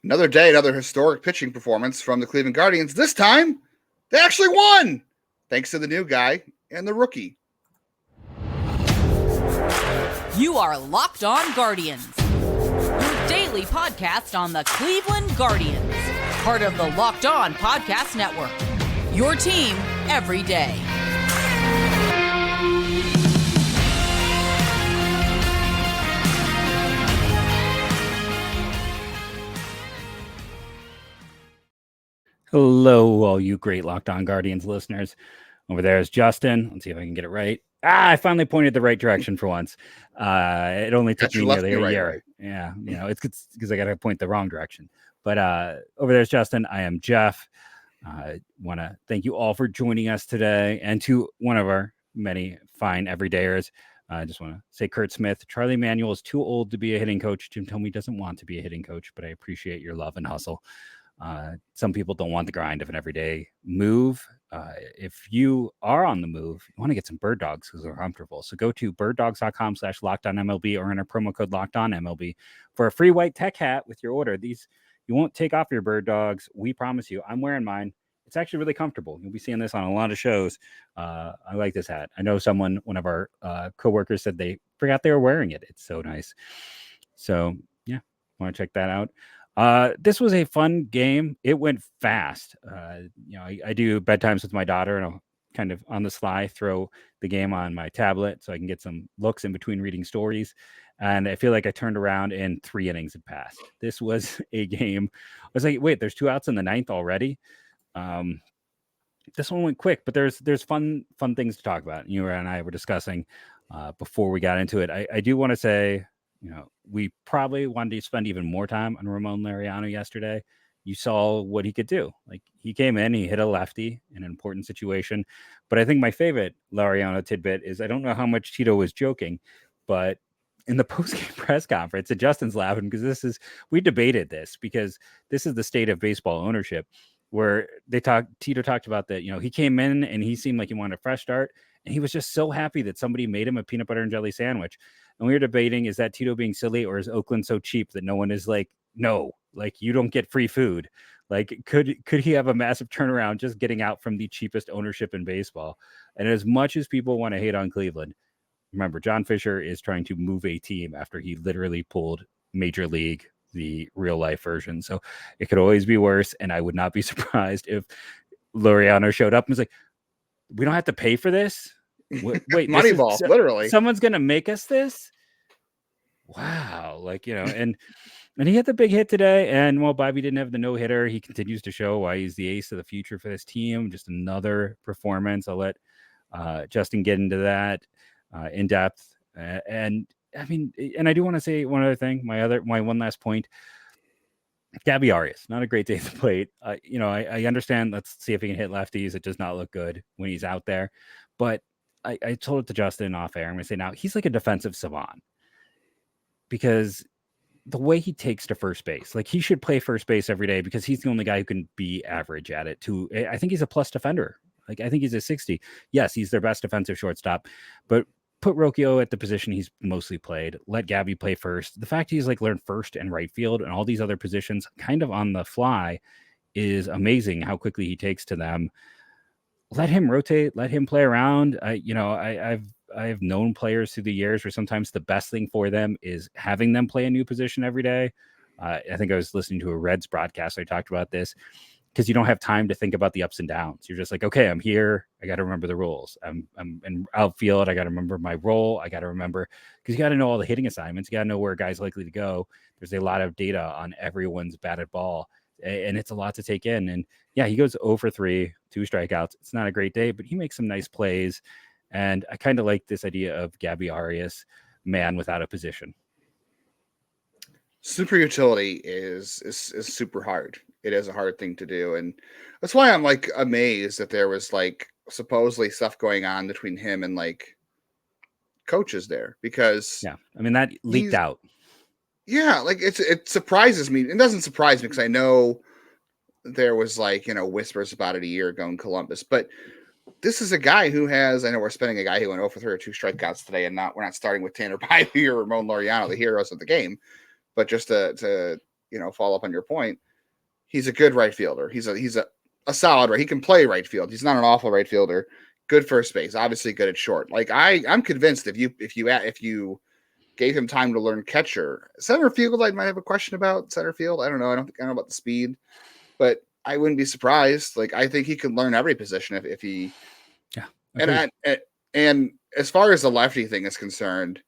Another day, another historic pitching performance from the Cleveland Guardians. This time, they actually won, thanks to the new guy and the rookie. You are Locked On Guardians, your daily podcast on the Cleveland Guardians, part of the Locked On Podcast Network, your team every day. Hello, all you great Locked On Guardians listeners. Over there is Justin. Let's see if I can get it right. I finally pointed the right direction for once. It only took me nearly a year. Right. Yeah, it's because I got to point the wrong direction. But over there's Justin. I am Jeff. I want to thank you all for joining us today, and to one of our many fine everydayers. I just want to say Kurt Smith. Charlie Manuel is too old to be a hitting coach. Jim Thome doesn't want to be a hitting coach, but I appreciate your love and hustle. Some people don't want the grind of an everyday move. If you are on the move, you want to get some bird dogs because they're comfortable. So go to birddogs.com/LockedOnMLB or enter promo code LockedOnMLB for a free white tech hat with your order. These, you won't take off your bird dogs. We promise you. I'm wearing mine. It's actually really comfortable. You'll be seeing this on a lot of shows. I like this hat. I know one of our coworkers said they forgot they were wearing it. It's so nice. So yeah, want to check that out. This was a fun game. It went fast. I do bedtimes with my daughter, and I'll kind of on the sly throw the game on my tablet so I can get some looks in between reading stories. And I feel like I turned around and 3 innings had passed. This was a game. I was like, wait, there's 2 outs in the 9th already. This one went quick, but there's fun things to talk about. You and I were discussing before we got into it. I do want to say, we probably wanted to spend even more time on Ramon Laureano yesterday. You saw what he could do. Like, he came in, he hit a lefty in an important situation. But I think my favorite Laureano tidbit is, I don't know how much Tito was joking, but in the post-game press conference, Justin's laughing because we debated this because this is the state of baseball ownership, where Tito talked about that, he came in and he seemed like he wanted a fresh start. And he was just so happy that somebody made him a peanut butter and jelly sandwich. And we were debating, is that Tito being silly, or is Oakland so cheap that no one is like, no, like, you don't get free food? Like, could he have a massive turnaround just getting out from the cheapest ownership in baseball? And as much as people want to hate on Cleveland, remember, John Fisher is trying to move a team after he literally pulled Major League, the real life version. So it could always be worse. And I would not be surprised if Laureano showed up and was like, we don't have to pay for this. Wait, Moneyball, literally. Someone's going to make us this. Wow. And he had the big hit today. And while Bibee didn't have the no hitter, he continues to show why he's the ace of the future for this team. Just another performance. I'll let Justin get into that in depth. And I do want to say one other thing. My one last point. Gabriel Arias, not a great day at the plate. I understand. Let's see if he can hit lefties. It does not look good when he's out there. But I told it to Justin off air. I'm going to say now, he's like a defensive savant, because the way he takes to first base, like, he should play first base every day because he's the only guy who can be average at it too. I think he's a plus defender. Like, I think he's a 60. Yes, he's their best defensive shortstop, but put Rocchio at the position he's mostly played. Let Gabby play first. The fact he's learned first and right field and all these other positions kind of on the fly is amazing. How quickly he takes to them. Let him rotate. Let him play around. I've known players through the years where sometimes the best thing for them is having them play a new position every day. I think I was listening to a Reds broadcast. I talked about this, because you don't have time to think about the ups and downs. You're just like, okay, I'm here. I got to remember the rules. I'm in outfield. I got to remember my role. I got to remember, because you got to know all the hitting assignments. You got to know where a guy's likely to go. There's a lot of data on everyone's batted ball, and it's a lot to take in. And yeah, he goes 0 for 3, 2 strikeouts. It's not a great day, but he makes some nice plays. And I kind of like this idea of Gabriel Arias, man without a position. Super utility is super hard. It is a hard thing to do, and that's why I'm amazed that there was supposedly stuff going on between him and coaches there, because that leaked out. Yeah, it surprises me. It doesn't surprise me because I know there was whispers about it a year ago in Columbus, but this is a guy who has, I know we're spending a guy who went 0 for 3 or 2 strikeouts today, and we're not starting with Tanner Bibee or Ramon Laureano, the heroes of the game. But just to follow up on your point, he's a good right fielder. He's a solid right. He can play right field. He's not an awful right fielder. Good first base, obviously good at short. Like I'm convinced if you gave him time to learn catcher, center field, I might have a question about center field. I don't know. I don't know about the speed, but I wouldn't be surprised. Like I think he could learn every position if he. Yeah. And as far as the lefty thing is concerned,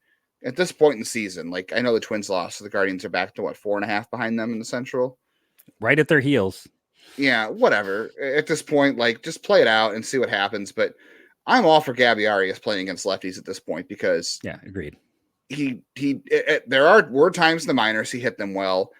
at this point in the season, like I know the Twins lost, so the Guardians are back to 4.5 behind them in the Central. Right at their heels. Yeah, whatever. At this point, like just play it out and see what happens. But I'm all for Gabriel Arias playing against lefties at this point because agreed. There were times in the minors he hit them well.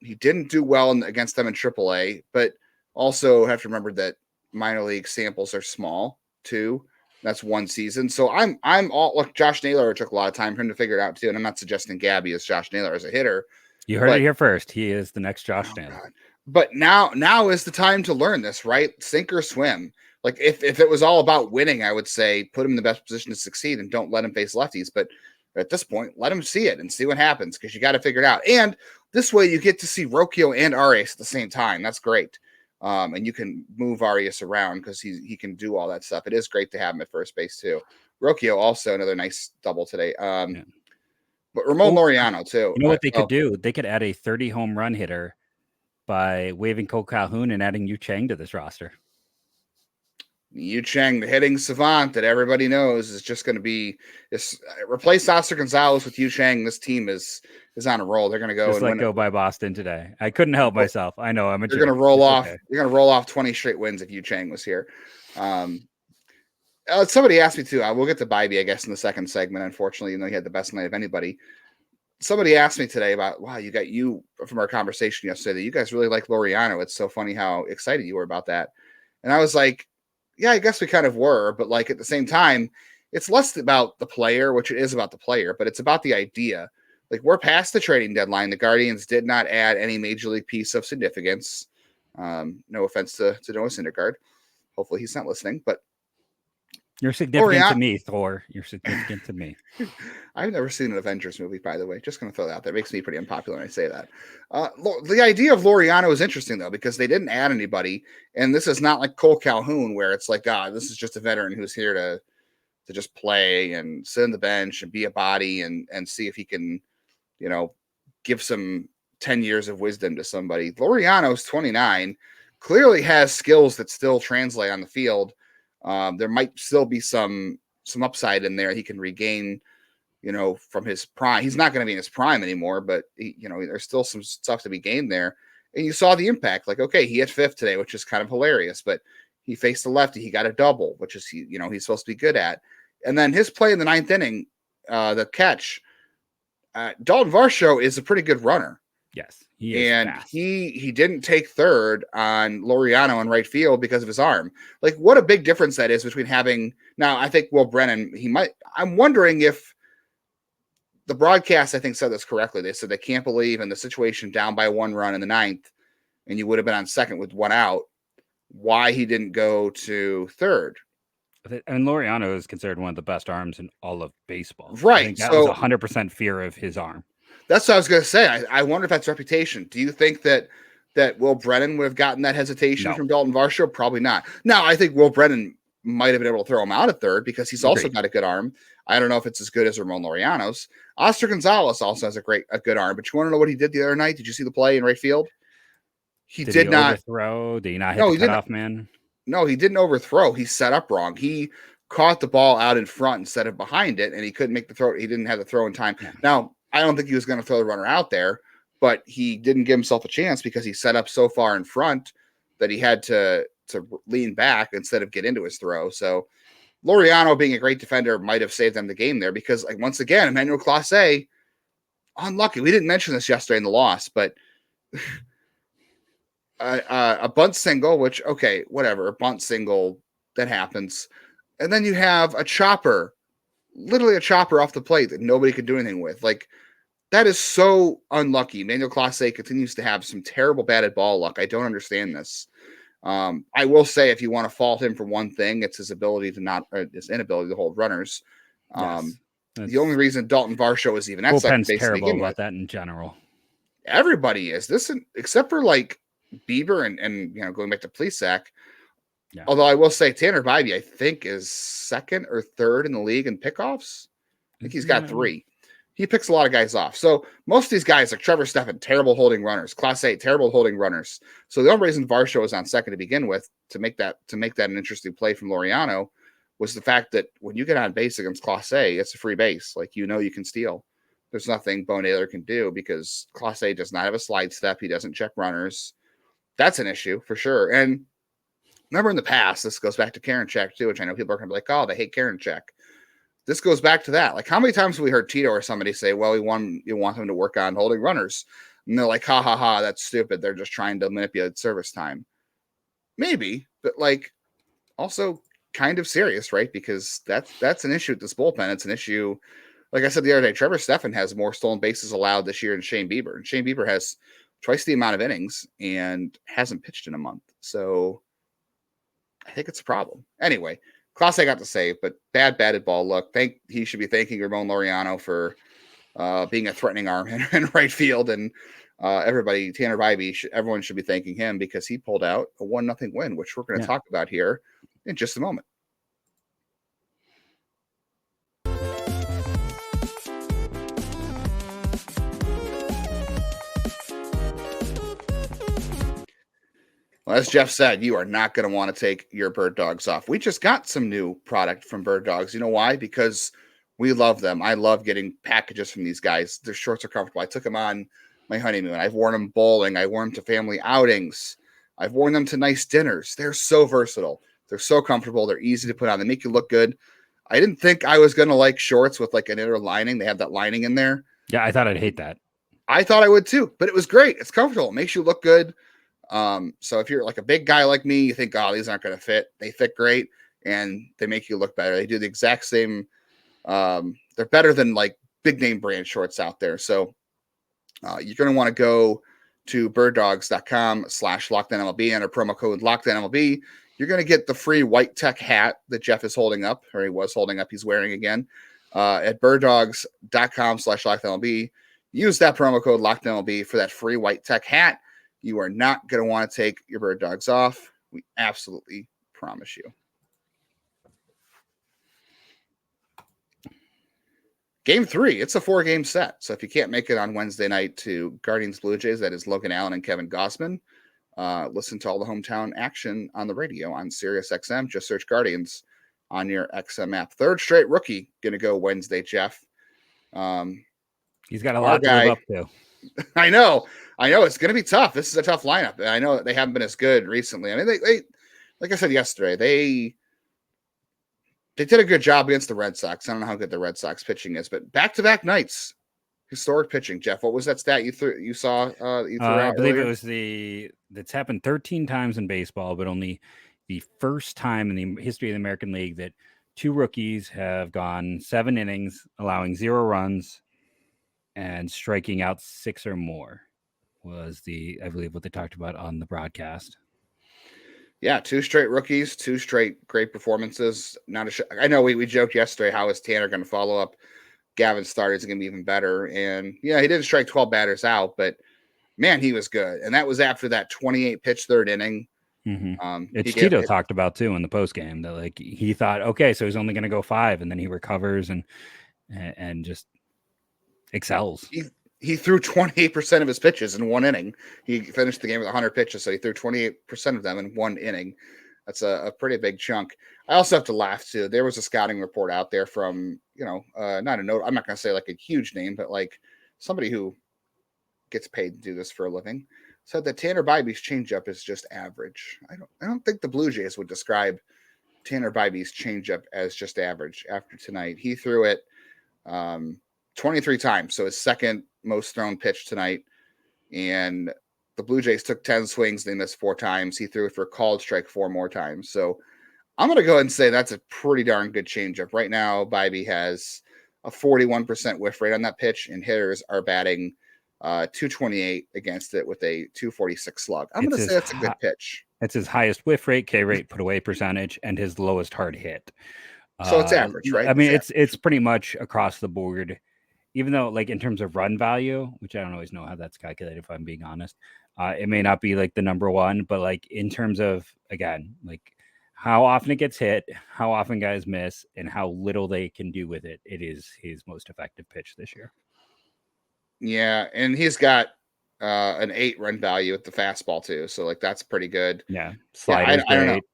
He didn't do well against them in AAA, but also have to remember that minor league samples are small too. That's one season. So I'm all look. Josh Naylor took a lot of time for him to figure it out too, and I'm not suggesting Gabby is Josh Naylor as a hitter. You heard it here first. He is the next Josh Naylor. God. But now is the time to learn this, right? Sink or swim. Like if it was all about winning, I would say put him in the best position to succeed and don't let him face lefties. But at this point, let him see it and see what happens because you got to figure it out. And this way you get to see Rocchio and Arias at the same time. That's great. And you can move Arias around because he can do all that stuff. It is great to have him at first base too. Rocchio also another nice double today. But Ramon Laureano too. You know what they could do? They could add a 30 home run hitter by waiving Cole Calhoun and adding Yu Chang to this roster. Yu Chang, the hitting savant that everybody knows, is just going to be replace Oscar Gonzalez with Yu Chang. This team is on a roll. They're going to go just and let go by Boston today. I couldn't help myself. I know I'm a. They're going to roll off. Okay. They're going to roll off 20 straight wins if Yu Chang was here. Somebody asked me too. We'll get to Bibee, I guess, in the second segment. Unfortunately, he had the best night of anybody. Somebody asked me today about, wow, you from our conversation yesterday that you guys really like Laureano. It's so funny how excited you were about that. And I was like, yeah, I guess we kind of were, but like at the same time, it's less about the player, which it is about the player, but it's about the idea. Like we're past the trading deadline. The Guardians did not add any major league piece of significance. No offense to Noah Syndergaard. Hopefully he's not listening, but you're significant to me, Thor. You're significant to me. I've never seen an Avengers movie, by the way. Just going to throw that out there. It makes me pretty unpopular when I say that. The idea of Laureano is interesting, though, because they didn't add anybody. And this is not like Cole Calhoun, where it's like, this is just a veteran who's here to just play and sit on the bench and be a body and see if he can, give some 10 years of wisdom to somebody. Laureano's 29, clearly has skills that still translate on the field. There might still be some upside in there. He can regain, from his prime. He's not going to be in his prime anymore, but there's still some stuff to be gained there. And you saw the impact. Like, okay, he hit fifth today, which is kind of hilarious, but he faced the lefty. He got a double, which is he's supposed to be good at. And then his play in the ninth inning, the catch. Dalton Varsho is a pretty good runner. Yes, he is. And fast. he didn't take third on Laureano in right field because of his arm. Like, what a big difference that is between having now. I think Will Brennan. I'm wondering if the broadcast, I think, said this correctly. They said they can't believe in the situation down by 1 run in the ninth, and you would have been on second with 1 out. Why he didn't go to third? And Laureano is considered one of the best arms in all of baseball. Right. I think that was 100% fear of his arm. That's what I was going to say. I wonder if that's reputation. Do you think that Will Brennan would have gotten that hesitation from Dalton Varsho? Probably not. Now, I think Will Brennan might have been able to throw him out at third because he's also got a good arm. I don't know if it's as good as Ramon Laureano's. Oscar Gonzalez also has a good arm. But you want to know what he did the other night? Did you see the play in right field? He did not overthrow. Did he not hit the cutoff man? No, he didn't overthrow. He set up wrong. He caught the ball out in front instead of behind it, and he couldn't make the throw. He didn't have the throw in time. Yeah. Now, I don't think he was going to throw the runner out there, but he didn't give himself a chance because he set up so far in front that he had to lean back instead of get into his throw. So Laureano, being a great defender, might have saved them the game there because, like, once again, Emmanuel Clase, unlucky. We didn't mention this yesterday in the loss, but a bunt single, which, okay, whatever, a bunt single, that happens. And then you have a chopper, literally a chopper off the plate that nobody could do anything with. Like, that is so unlucky. Emmanuel Clase continues to have some terrible batted ball luck. I don't understand this. I will say, if you want to fault him for one thing, it's his inability to hold runners. Yes, the only reason Dalton Varsho is even at second base terrible about that in general. everybody is. Except for like Bieber and going back to Plesac. Yeah. Although I will say Tanner Bibee, I think, is second or third in the league in pickoffs. I think he's got 3. He picks a lot of guys off. So most of these guys, like Trevor Stephan, terrible holding runners. Class 8, terrible holding runners. So the only reason Varsho was on second to begin with, to make that an interesting play from Laureano, was the fact that when you get on base against Class A, it's a free base. Like, you can steal. There's nothing Bo Naylor can do because Class A does not have a slide step. He doesn't check runners. That's an issue for sure. And remember in the past, this goes back to Karinchak too, which I know people are going to be like, oh, they hate Karinchak. This goes back to that. Like, how many times have we heard Tito or somebody say, well, you want him to work on holding runners? And they're like, ha, ha, ha, that's stupid. They're just trying to manipulate service time. Maybe, but like also kind of serious, right? Because that's an issue with this bullpen. It's an issue. Like I said the other day, Trevor Stephan has more stolen bases allowed this year than Shane Bieber. And Shane Bieber has twice the amount of innings and hasn't pitched in a month. So I think it's a problem. Anyway, Class A got the save, but bad batted ball luck. He should be thanking Ramon Laureano for being a threatening arm in right field. And everybody, Tanner Bibee, everyone should be thanking him because he pulled out a 1-0 win, which we're going to talk about here in just a moment. Well, as Jeff said, you are not going to want to take your bird dogs off. We just got some new product from Bird Dogs. You know why? Because we love them. I love getting packages from these guys. Their shorts are comfortable. I took them on my honeymoon. I've worn them bowling. I wore them to family outings. I've worn them to nice dinners. They're so versatile. They're so comfortable. They're easy to put on. They make you look good. I didn't think I was going to like shorts with like an inner lining. They have that lining in there. Yeah, I thought I'd hate that. I thought I would too, but it was great. It's comfortable. It makes you look good. So if you're like a big guy like me, you think, oh, these aren't going to fit. They fit great and they make you look better. They do the exact same. They're better than like big name brand shorts out there. So you're going to want to go to birddogs.com/LockedOnMLB, enter promo code LockedOnMLB. You're going to get the free white tech hat that Jeff is holding up, or he was holding up. He's wearing again at birddogs.com/LockedOnMLB. Use that promo code LockedOnMLB for that free white tech hat. You are not going to want to take your bird dogs off. We absolutely promise you. Game 3, it's a 4-game set. So if you can't make it on Wednesday night to Guardians Blue Jays, that is Logan Allen and Kevin Gossman, listen to all the hometown action on the radio on Sirius XM. Just search Guardians on your XM app. Third straight rookie going to go Wednesday, Jeff. He's got a lot to live up to. I know. It's going to be tough. This is a tough lineup. And I know they haven't been as good recently. I mean, they like I said yesterday, they did a good job against the Red Sox. I don't know how good the Red Sox pitching is, but back-to-back nights, historic pitching. Jeff, what was that stat you saw? I believe it was that's happened 13 times in baseball, but only the first time in the history of the American League that 2 rookies have gone 7 innings, allowing 0 runs and striking out 6 or more. Was I believe what they talked about on the broadcast. Yeah, 2 straight rookies, 2 straight great performances. I know we joked yesterday, how is Tanner going to follow up Gavin's start? Is going to be even better? And yeah, he didn't strike 12 batters out, but man, he was good. And that was after that 28 pitch 3rd inning. Mm-hmm. It's Tito talked about too in the post game that like he thought, okay, so he's only going to go 5, and then he recovers and just excels. He threw 28% of his pitches in 1 inning. He finished the game with 100 pitches, so he threw 28% of them in 1 inning. That's a pretty big chunk. I also have to laugh too. There was a scouting report out there from, not a note. I'm not going to say like a huge name, but like somebody who gets paid to do this for a living, said that Tanner Bibee's changeup is just average. I don't think the Blue Jays would describe Tanner Bibee's changeup as just average after tonight. He threw it 23 times, so his second most thrown pitch tonight, and the Blue Jays took 10 swings. They missed 4 times. He threw it for a called strike 4 more times. So I'm going to go ahead and say that's a pretty darn good changeup. Right now, Bibee has a 41% whiff rate on that pitch, and hitters are batting 228 against it with a 246 slug. I'm going to say that's a good pitch. It's his highest whiff rate, K rate, put away percentage, and his lowest hard hit. So it's average, right? I mean, it's pretty much across the board even though like in terms of run value, which I don't always know how that's calculated, if I'm being honest, it may not be like the number one, but like in terms of, again, like how often it gets hit, how often guys miss, and how little they can do with it, it is his most effective pitch this year. Yeah, and he's got an 8 run value with the fastball too, so like that's pretty good. Yeah, Yeah, slider's I don't know. great.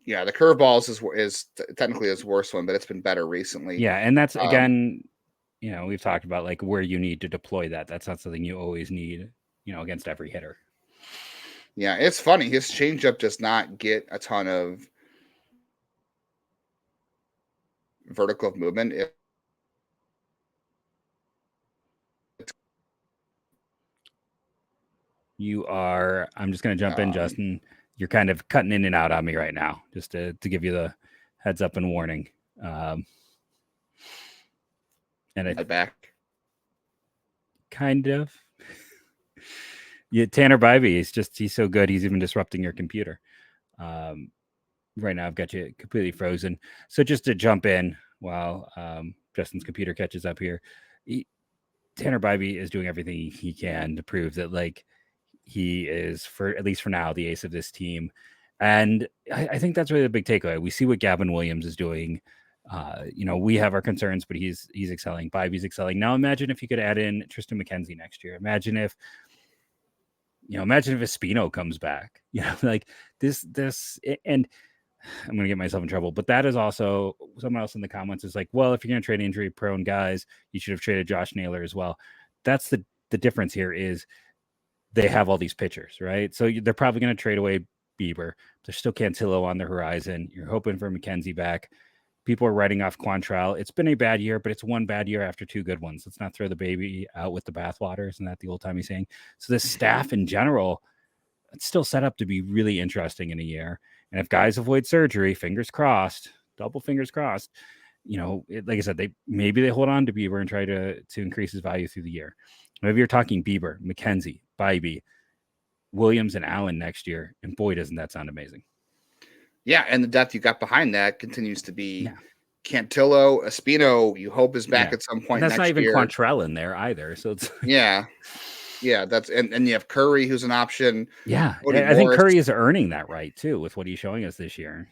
Yeah, the curveballs is technically his worst one, but it's been better recently. Yeah, and that's Um, again, we've talked about like where you need to deploy that. That's not something you always need, against every hitter. yeah, it's funny. His changeup does not get a ton of vertical movement. I'm just going to jump in, Justin. You're kind of cutting in and out on me right now, just to give you the heads up and warning. And My back. Kind of. Yeah, Tanner Bibee, he's so good. He's even disrupting your computer. Right now I've got you completely frozen. So just to jump in while Justin's computer catches up here, Tanner Bibee is doing everything he can to prove that like he is, for at least for now, the ace of this team. And I think that's really the big takeaway. We see what Gavin Williams is doing. We have our concerns, but he's excelling. Bibee's excelling. Now imagine if you could add in Tristan McKenzie next year. Imagine if Espino comes back, like this, and I'm going to get myself in trouble, but that is also someone else in the comments is like, well, if you're going to trade injury prone guys, you should have traded Josh Naylor as well. That's the difference here is they have all these pitchers, right? So they're probably going to trade away Bieber. There's still Cantillo on the horizon. You're hoping for McKenzie back. People are writing off Quantrill. It's been a bad year, but it's one bad year after 2 good ones. Let's not throw the baby out with the bathwater. Isn't that the old timey saying? So this staff in general, it's still set up to be really interesting in a year. And if guys avoid surgery, fingers crossed, double fingers crossed, like I said, maybe they hold on to Bieber and try to increase his value through the year. Maybe you're talking Bieber, McKenzie, Bibee, Williams, and Allen next year. And boy, doesn't that sound amazing. Yeah, and the depth you got behind that continues to be Cantillo, Espino. You hope is back at some point. And that's next not even year. Quantrill in there either. So it's yeah, that's and you have Curry, who's an option. Yeah, I think Curry is earning that right too with what he's showing us this year.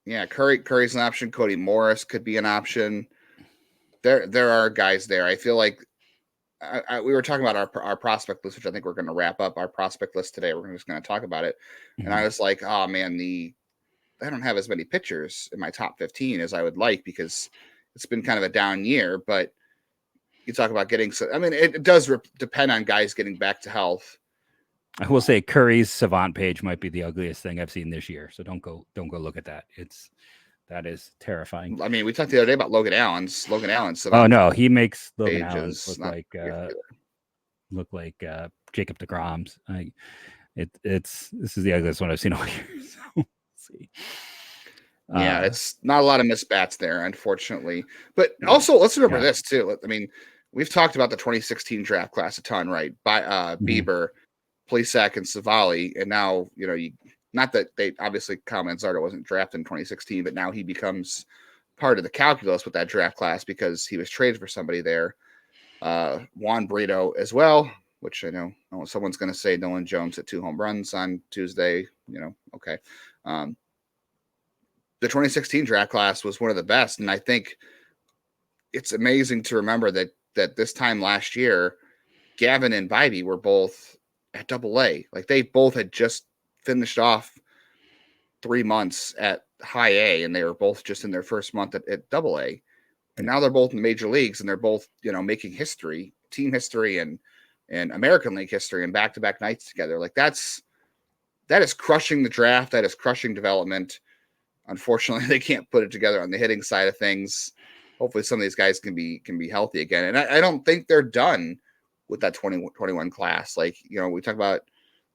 Yeah, Curry's an option. Cody Morris could be an option. There are guys there. I feel like we were talking about our prospect list, which I think we're going to wrap up our prospect list today. We're just going to talk about it, and I was like, oh man, I don't have as many pitchers in my top 15 as I would like because it's been kind of a down year. But you talk about getting, it does depend on guys getting back to health. I will say Curry's Savant page might be the ugliest thing I've seen this year. So don't go look at that. That is terrifying. I mean, we talked the other day about Logan Allen's Savant. Oh no, he makes Logan Allen's look like Jacob deGrom's. This is the ugliest one I've seen all year. So see. Yeah, it's not a lot of misbats there, unfortunately. But also, let's remember this too. I mean, we've talked about the 2016 draft class a ton, right? By Bieber, Plesac, and Savali, and now not that they obviously Kyle Manzardo wasn't drafted in 2016, but now he becomes part of the calculus with that draft class because he was traded for somebody there. Juan Brito as well, which I know someone's going to say Nolan Jones hit 2 home runs on Tuesday. Okay. The 2016 draft class was one of the best. And I think it's amazing to remember that this time last year, Gavin and Bibee were both at AA. Like they both had just finished off 3 months at high A, and they were both just in their first month at AA. And now they're both in the major leagues, and they're both, making history, team history and American League history and back-to-back nights together. Like that is crushing the draft. That is crushing development. Unfortunately, they can't put it together on the hitting side of things. Hopefully some of these guys can be healthy again. And I don't think they're done with that 2021 class. Like, we talk about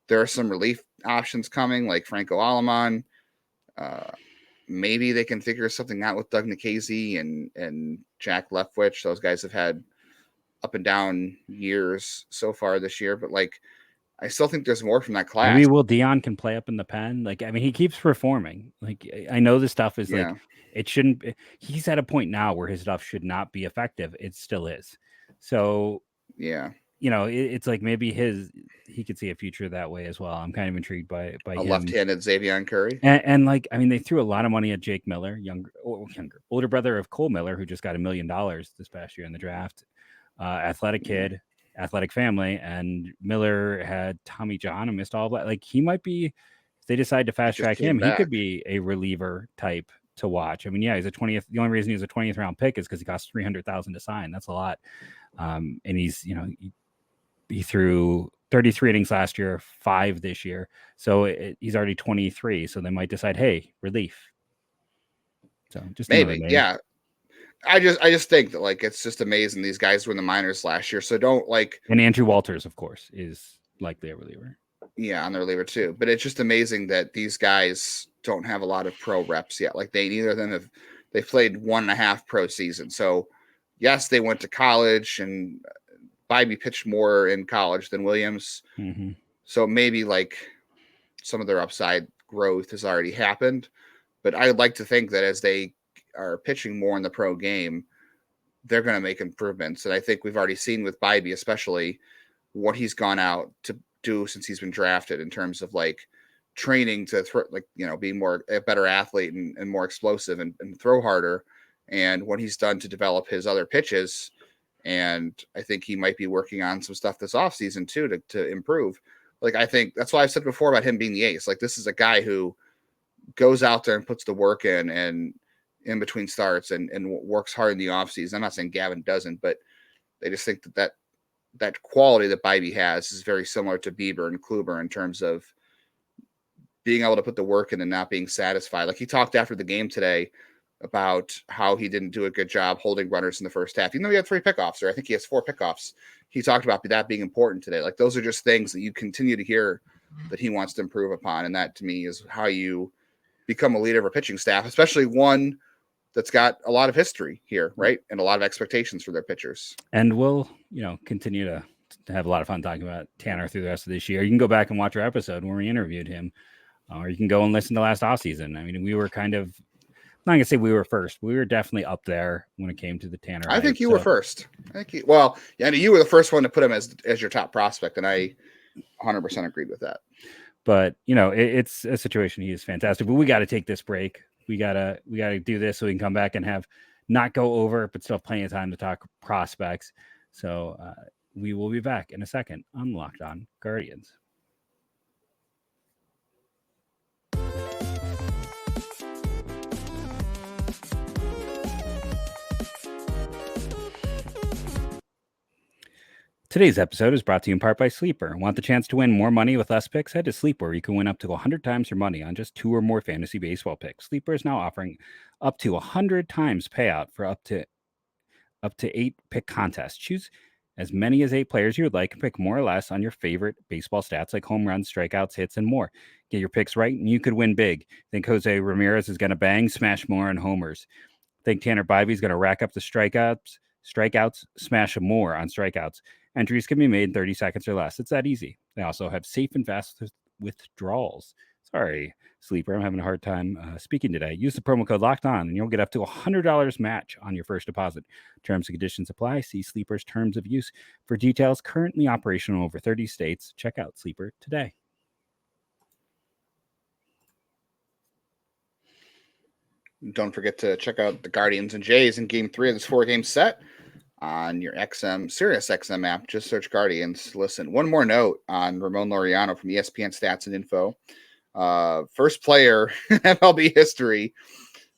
there are some relief options coming, like Franco Aleman. Maybe they can figure something out with Doug Nikhazy and Jack Leftwich. Those guys have had up and down years so far this year, but like, I still think there's more from that class. Maybe Dion can play up in the pen. Like, I mean, he keeps performing. Like, I know this stuff is like, it shouldn't. He's at a point now where his stuff should not be effective. It still is. So, Yeah. it's like maybe he could see a future that way as well. I'm kind of intrigued by A him. left-handed Xavier Curry. And they threw a lot of money at Jake Miller, older brother of Cole Miller, who just got $1 million this past year in the draft. Athletic kid, athletic family, and Miller had Tommy John and missed all of that. Like, he might be, if they decide to fast track him, he could be a reliever type to watch. I mean, yeah, he's a 20th. The only reason he's a 20th round pick is because he cost $300,000 to sign. That's a lot. And he's, he threw 33 innings last year, 5 this year. So he's already 23. So they might decide, hey, relief. So just maybe. Yeah. I just think that, like, it's just amazing. These guys were in the minors last year. So don't, like, and Andrew Walters, of course, is likely a reliever. Yeah, on their reliever too. But it's just amazing that these guys don't have a lot of pro reps yet. Like, neither of them they played 1.5 pro season. So yes, they went to college, and Bibee pitched more in college than Williams. Mm-hmm. So maybe, like, some of their upside growth has already happened. But I would like to think that as they are pitching more in the pro game, they're going to make improvements. And I think we've already seen with Bibee, especially, what he's gone out to do since he's been drafted in terms of, like, training to be a better athlete and more explosive and throw harder, and what he's done to develop his other pitches. And I think he might be working on some stuff this offseason too to improve. Like, I think that's why I've said before about him being the ace. Like, this is a guy who goes out there and puts the work in between starts and works hard in the offseason. I'm not saying Gavin doesn't, but they just think that quality that Bibee has is very similar to Bieber and Kluber in terms of being able to put the work in and not being satisfied. Like, he talked after the game today about how he didn't do a good job holding runners in the first half. Even though he had 3 pickoffs, or I think he has 4 pickoffs, he talked about that being important today. Like, those are just things that you continue to hear that he wants to improve upon. And that, to me, is how you become a leader of a pitching staff, especially one that's got a lot of history here, right? And a lot of expectations for their pitchers. And we'll, continue to have a lot of fun talking about Tanner through the rest of this year. You can go back and watch our episode where we interviewed him, or you can go and listen to last offseason. I mean, we were kind of, I'm not going to say we were first, but we were definitely up there when it came to the Tanner. I think you were first. You were the first one to put him as your top prospect, and I 100% agreed with that. But, it's a situation. He is fantastic, but we got to take this break. We gotta do this so we can come back and not go over, but still plenty of time to talk prospects. So we will be back in a second on Locked On Guardians. Today's episode is brought to you in part by Sleeper. Want the chance to win more money with less picks? Head to Sleeper, where you can win up to 100 times your money on just 2 or more fantasy baseball picks. Sleeper is now offering up to 100 times payout for up to 8 pick contests. Choose as many as 8 players you would like and pick more or less on your favorite baseball stats like home runs, strikeouts, hits, and more. Get your picks right and you could win big. Think Jose Ramirez is going to bang, smash more on homers. Think Tanner Bivey is going to rack up the strikeouts, smash more on strikeouts. Entries can be made in 30 seconds or less. It's that easy. They also have safe and fast withdrawals. Sorry, Sleeper, I'm having a hard time speaking today. Use the promo code Locked On, and you'll get up to $100 match on your first deposit. Terms and conditions apply. See Sleeper's terms of use for details. Currently operational in over 30 states. Check out Sleeper today. Don't forget to check out the Guardians and Jays in Game 3 of this 4-game set on your Sirius XM app. Just search Guardians. Listen, one more note on Ramon Laureano from ESPN Stats and Info. First player in MLB history.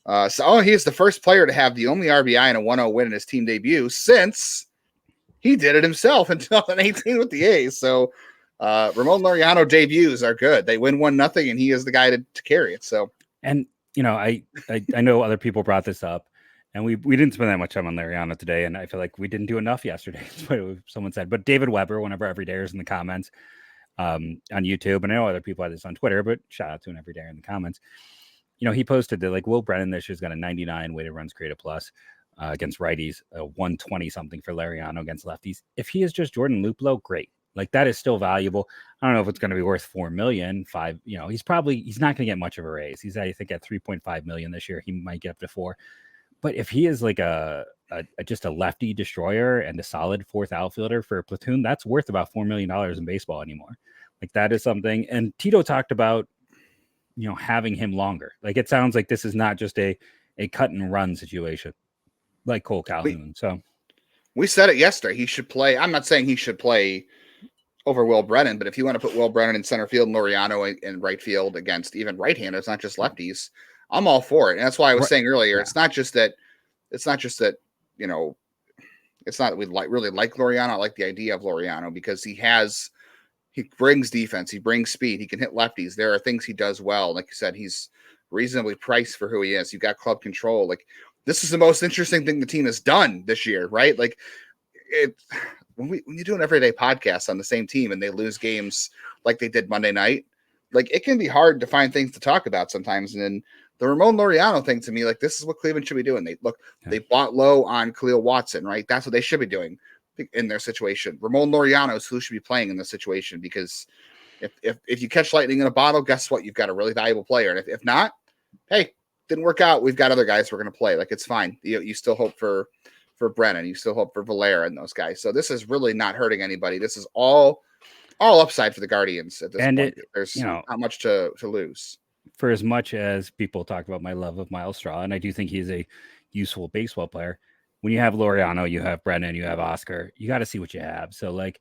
He is the first player to have the only RBI in a 1-0 win in his team debut since he did it himself in 2018 with the A's. So Ramon Laureano debuts are good. They win 1-0, and he is the guy to carry it. So, and I know other people brought this up. And we didn't spend that much time on Laureano today, and I feel like we didn't do enough yesterday. That's what someone said. But David Weber, one of our everydayers in the comments on YouTube, and I know other people had this on Twitter, but shout out to an everydayer in the comments. He posted that, like, Will Brennan this year's got a 99 weighted runs created plus against righties, a 120 something for Laureano against lefties. If he is just Jordan Luplow, great. Like, that is still valuable. I don't know if it's going to be worth $4 million, $5 million. He's not going to get much of a raise. He's, I think, at $3.5 million this year. He might get up to $4 million. But if he is like a just a lefty destroyer and a solid fourth outfielder for a platoon, that's worth about $4 million in baseball anymore. Like that is something. And Tito talked about, having him longer. Like it sounds like this is not just a cut and run situation like Cole Calhoun. We said it yesterday. He should play. I'm not saying he should play over Will Brennan, but if you want to put Will Brennan in center field and Laureano in right field against even right-handers, not just lefties, I'm all for it. And that's why I was saying earlier, it's not just that, it's not that we really like Laureano. I like the idea of Laureano because he brings defense, he brings speed, he can hit lefties. There are things he does well. Like you said, he's reasonably priced for who he is. You got club control. Like this is the most interesting thing the team has done this year, right? Like when you do an everyday podcast on the same team and they lose games like they did Monday night, like it can be hard to find things to talk about sometimes. And then the Ramon Laureano thing to me, like this is what Cleveland should be doing. They bought low on Khalil Watson, right? That's what they should be doing in their situation. Ramon Laureano is who should be playing in this situation because if you catch lightning in a bottle, guess what? You've got a really valuable player. And if not, hey, didn't work out. We've got other guys we're going to play. Like it's fine. You still hope for Brennan. You still hope for Valera and those guys. So this is really not hurting anybody. This is all upside for the Guardians at this point. There's not much to lose. For as much as people talk about my love of Miles Straw, and I do think he's a useful baseball player, when you have Laureano, you have Brennan, you have Oscar, you got to see what you have. So like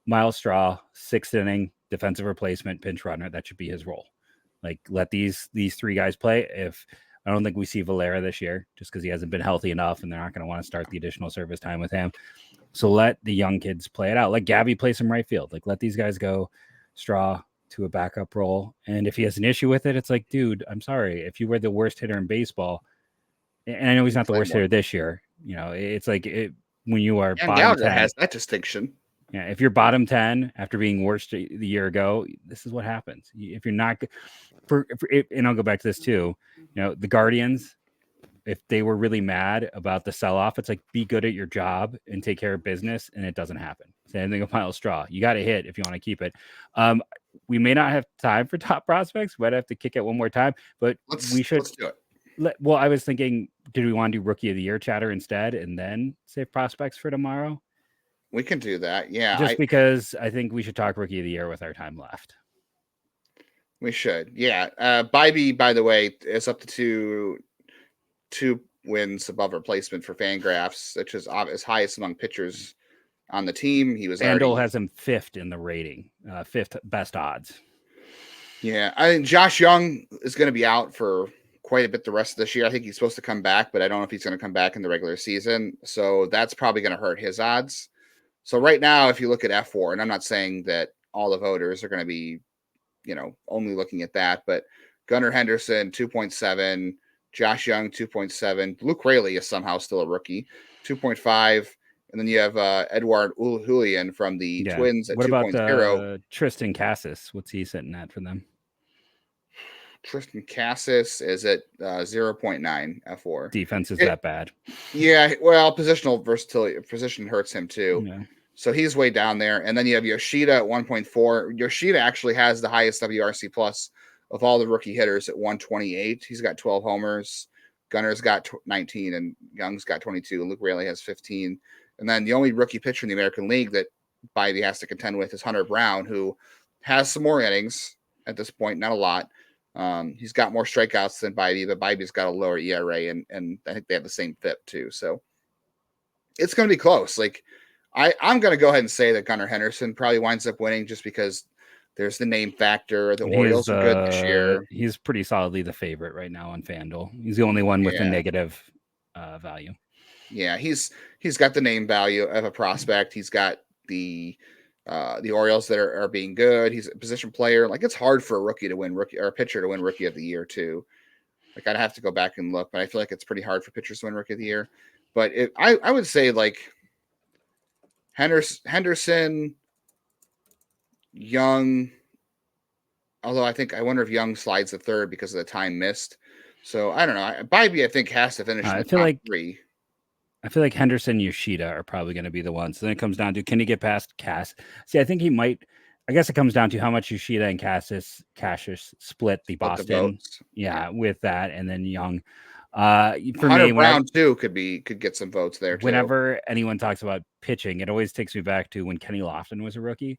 Miles Straw, 6th inning, defensive replacement, pinch runner, that should be his role. Like let these three guys play. I don't think we see Valera this year just because he hasn't been healthy enough and they're not going to want to start the additional service time with him. So let the young kids play it out. Let Gabby play some right field. Like let these guys go. Straw to a backup role. And if he has an issue with it, it's like, dude, I'm sorry. If you were the worst hitter in baseball, and I know he's not the worst hitter this year, it's like when you are bottom 10, has that distinction. Yeah, if you're bottom 10 after being worst the year ago, this is what happens. If you're not and I'll go back to this too, the Guardians, if they were really mad about the sell-off, it's like be good at your job and take care of business, and it doesn't happen. Same thing with Miles Straw. You got to hit if you want to keep it. We may not have time for top prospects. We might have to kick it one more time, but let's do it. Well, I was thinking, did we want to do Rookie of the Year chatter instead and then save prospects for tomorrow? We can do that. Yeah. Just because I think we should talk Rookie of the Year with our time left. We should. Yeah. Bibee, by the way, is up to two wins above replacement for FanGraphs, which is his highest among pitchers on the team. He was FanDuel has him 5th in the rating, 5th best odds. Yeah. I think Josh Young is going to be out for quite a bit the rest of this year. I think he's supposed to come back, but I don't know if he's going to come back in the regular season. So that's probably going to hurt his odds. So right now, if you look at F4, and I'm not saying that all the voters are going to be, only looking at that, but Gunnar Henderson, 2.7, Josh Young, 2.7, Luke Raley is somehow still a rookie, 2.5, and then you have Edward Julian from the Twins at 2.0. What about Tristan Cassis? What's he sitting at for them? Tristan Cassis is at 0.9 F4. Defense is that bad. Yeah, well, positional versatility, position hurts him too. Yeah. So he's way down there. And then you have Yoshida at 1.4. Yoshida actually has the highest WRC plus of all the rookie hitters at 128. He's got 12 homers. Gunner's got 19 and Young's got 22. Luke Raley has 15. And then the only rookie pitcher in the American League that Bibee has to contend with is Hunter Brown, who has some more innings at this point, not a lot. He's got more strikeouts than Bibee, but Bibee's got a lower ERA, and I think they have the same FIP too. So it's going to be close. Like I'm going to go ahead and say that Gunnar Henderson probably winds up winning just because there's the name factor. The Orioles are good this year. He's pretty solidly the favorite right now on FanDuel. He's the only one with a negative value. Yeah, he's got the name value of a prospect. He's got the Orioles that are being good. He's a position player. Like it's hard for a pitcher to win Rookie of the Year too. Like I'd have to go back and look, but I feel like it's pretty hard for pitchers to win Rookie of the Year. But I would say like Henderson, Young. Although I wonder if Young slides to third because of the time missed. So I don't know. Bibee I think has to finish in the top 3. I feel like Henderson, Yoshida are probably going to be the ones. So then it comes down to, can he get past Cass? See, I think he might. I guess it comes down to how much Yoshida and Cassius split the Boston. The with that, and then Young. For Hunter me, Brown too could get some votes there too. whenever anyone talks about pitching, it always takes me back to when Kenny Lofton was a rookie,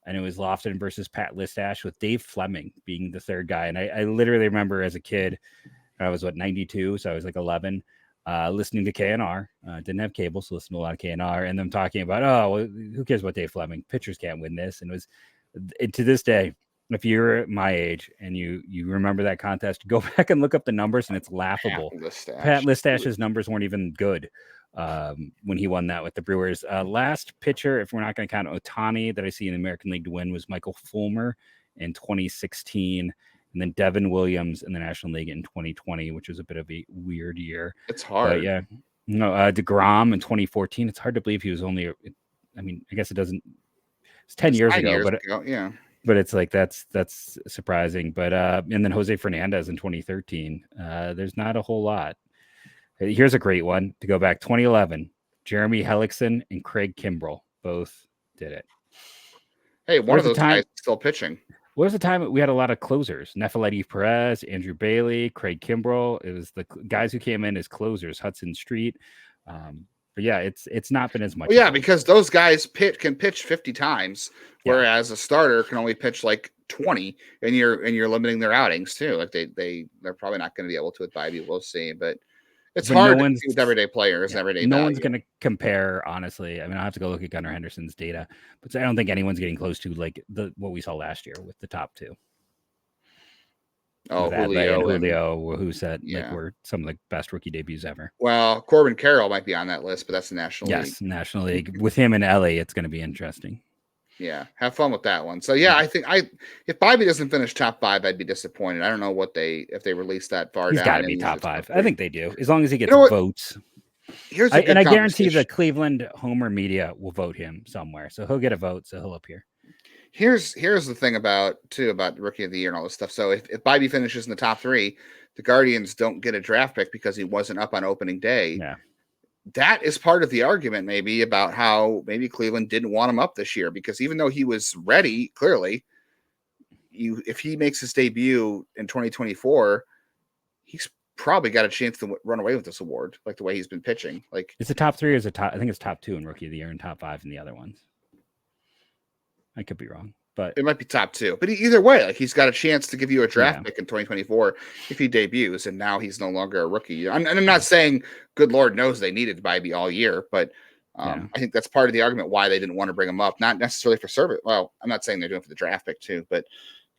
and it was Lofton versus Pat Listash with Dave Fleming being the third guy. And I literally remember as a kid, I was 92, so I was like 11, listening to KNR. Didn't have cable, so listened to a lot of KNR, and them talking about, oh, well, who cares about Dave Fleming? Pitchers can't win this. And to this day, if you're my age and you remember that contest, go back and look up the numbers, and it's laughable. Pat Listash's numbers weren't even good when he won that with the Brewers. Last pitcher, if we're not going to count Ohtani, that I see in the American League to win was Michael Fulmer in 2016, and then Devin Williams in the National League in 2020, which was a bit of a weird year. It's hard. But yeah. No, DeGrom in 2014. It's hard to believe he was only, I mean, I guess it doesn't, it's 10 years ago, yeah. But it's like that's surprising. But and then Jose Fernandez in 2013. There's not a whole lot. Here's a great one to go back. 2011. Jeremy Hellickson and Craig Kimbrell both did it. Hey, one of those guys still pitching. What was the time we had a lot of closers? Nefeleti Perez, Andrew Bailey, Craig Kimbrell. It was the guys who came in as closers. Hudson Street. But yeah, it's not been as much. Well, yeah, because those guys can pitch 50 times, whereas a starter can only pitch like 20, and you're limiting their outings too. Like they're probably not going to be able to with Bibee. We'll see, but it's hard to see with everyday players, everyday. No one's going to compare, honestly. I mean, I have to go look at Gunnar Henderson's data, but I don't think anyone's getting close to like what we saw last year with the top two. Oh, Julio, who said like were some of the best rookie debuts ever. Well, Corbin Carroll might be on that list, but that's the National League. Yes, National League. With him in LA, it's going to be interesting. Yeah, have fun with that one. So yeah, I think if Bibee doesn't finish top 5, I'd be disappointed. I don't know if they release that far down. He's got to be top 5. I think they do, as long as he gets votes. I guarantee the Cleveland Homer media will vote him somewhere, so he'll get a vote, so he'll appear. Here's the thing about Rookie of the Year and all this stuff. So if Bibee finishes in the top 3, the Guardians don't get a draft pick because he wasn't up on opening day. Yeah. That is part of the argument maybe about how maybe Cleveland didn't want him up this year, because even though he was ready, clearly, if he makes his debut in 2024, he's probably got a chance to run away with this award, like the way he's been pitching. Like, it's a top 3 or is it top? I think it's top 2 in Rookie of the Year and top 5 in the other ones. I could be wrong, but it might be top 2. But either way, like he's got a chance to give you a draft pick in 2024 if he debuts, and now he's no longer a rookie. I'm not saying good Lord knows they needed Bibee all year, but I think that's part of the argument why they didn't want to bring him up. Not necessarily for service. Well, I'm not saying they're doing it for the draft pick too, but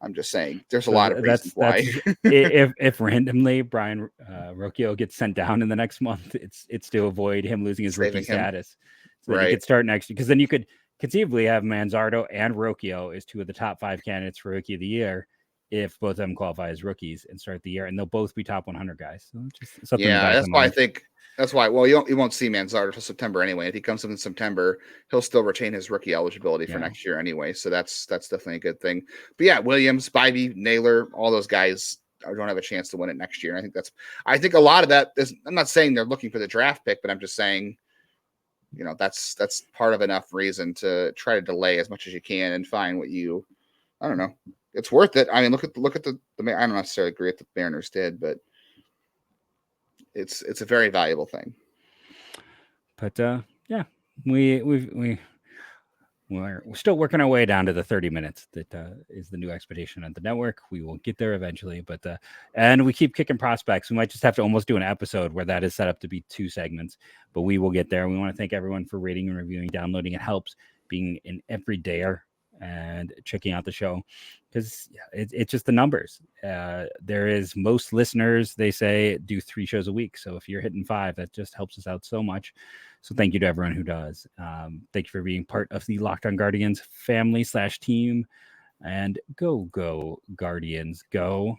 I'm just saying there's a lot of reasons why. if randomly Brian Rocchio gets sent down in the next month, it's to avoid him losing his rookie status, so that he could start next year. Because then you could conceivably have Manzardo and Rocchio as 2 of the top 5 candidates for Rookie of the Year if both of them qualify as rookies and start the year, and they'll both be top 100 guys. So just something. Yeah, that's why I think that's why. Well, you won't see Manzardo until September anyway. If he comes up in September, he'll still retain his rookie eligibility for next year anyway. So that's definitely a good thing. But yeah, Williams, Bibee, Naylor, all those guys don't have a chance to win it next year. And I think a lot of that is. I'm not saying they're looking for the draft pick, but I'm just saying, that's part of enough reason to try to delay as much as you can and find what I don't know. It's worth it. I mean, look at the I don't necessarily agree with the Mariners did, but it's a very valuable thing. But yeah, we're still working our way down to the 30 minutes that is the new expectation on the network. We will get there eventually, but and we keep kicking prospects. We might just have to almost do an episode where that is set up to be 2 segments, but we will get there. We want to thank everyone for rating and reviewing, downloading. It helps being an everydayer and checking out the show, because it's just the numbers. There is most listeners, they say, do 3 shows a week. So if you're hitting 5, that just helps us out so much. So thank you to everyone who does. Thank you for being part of the Locked On Guardians family /team, and go Guardians, go.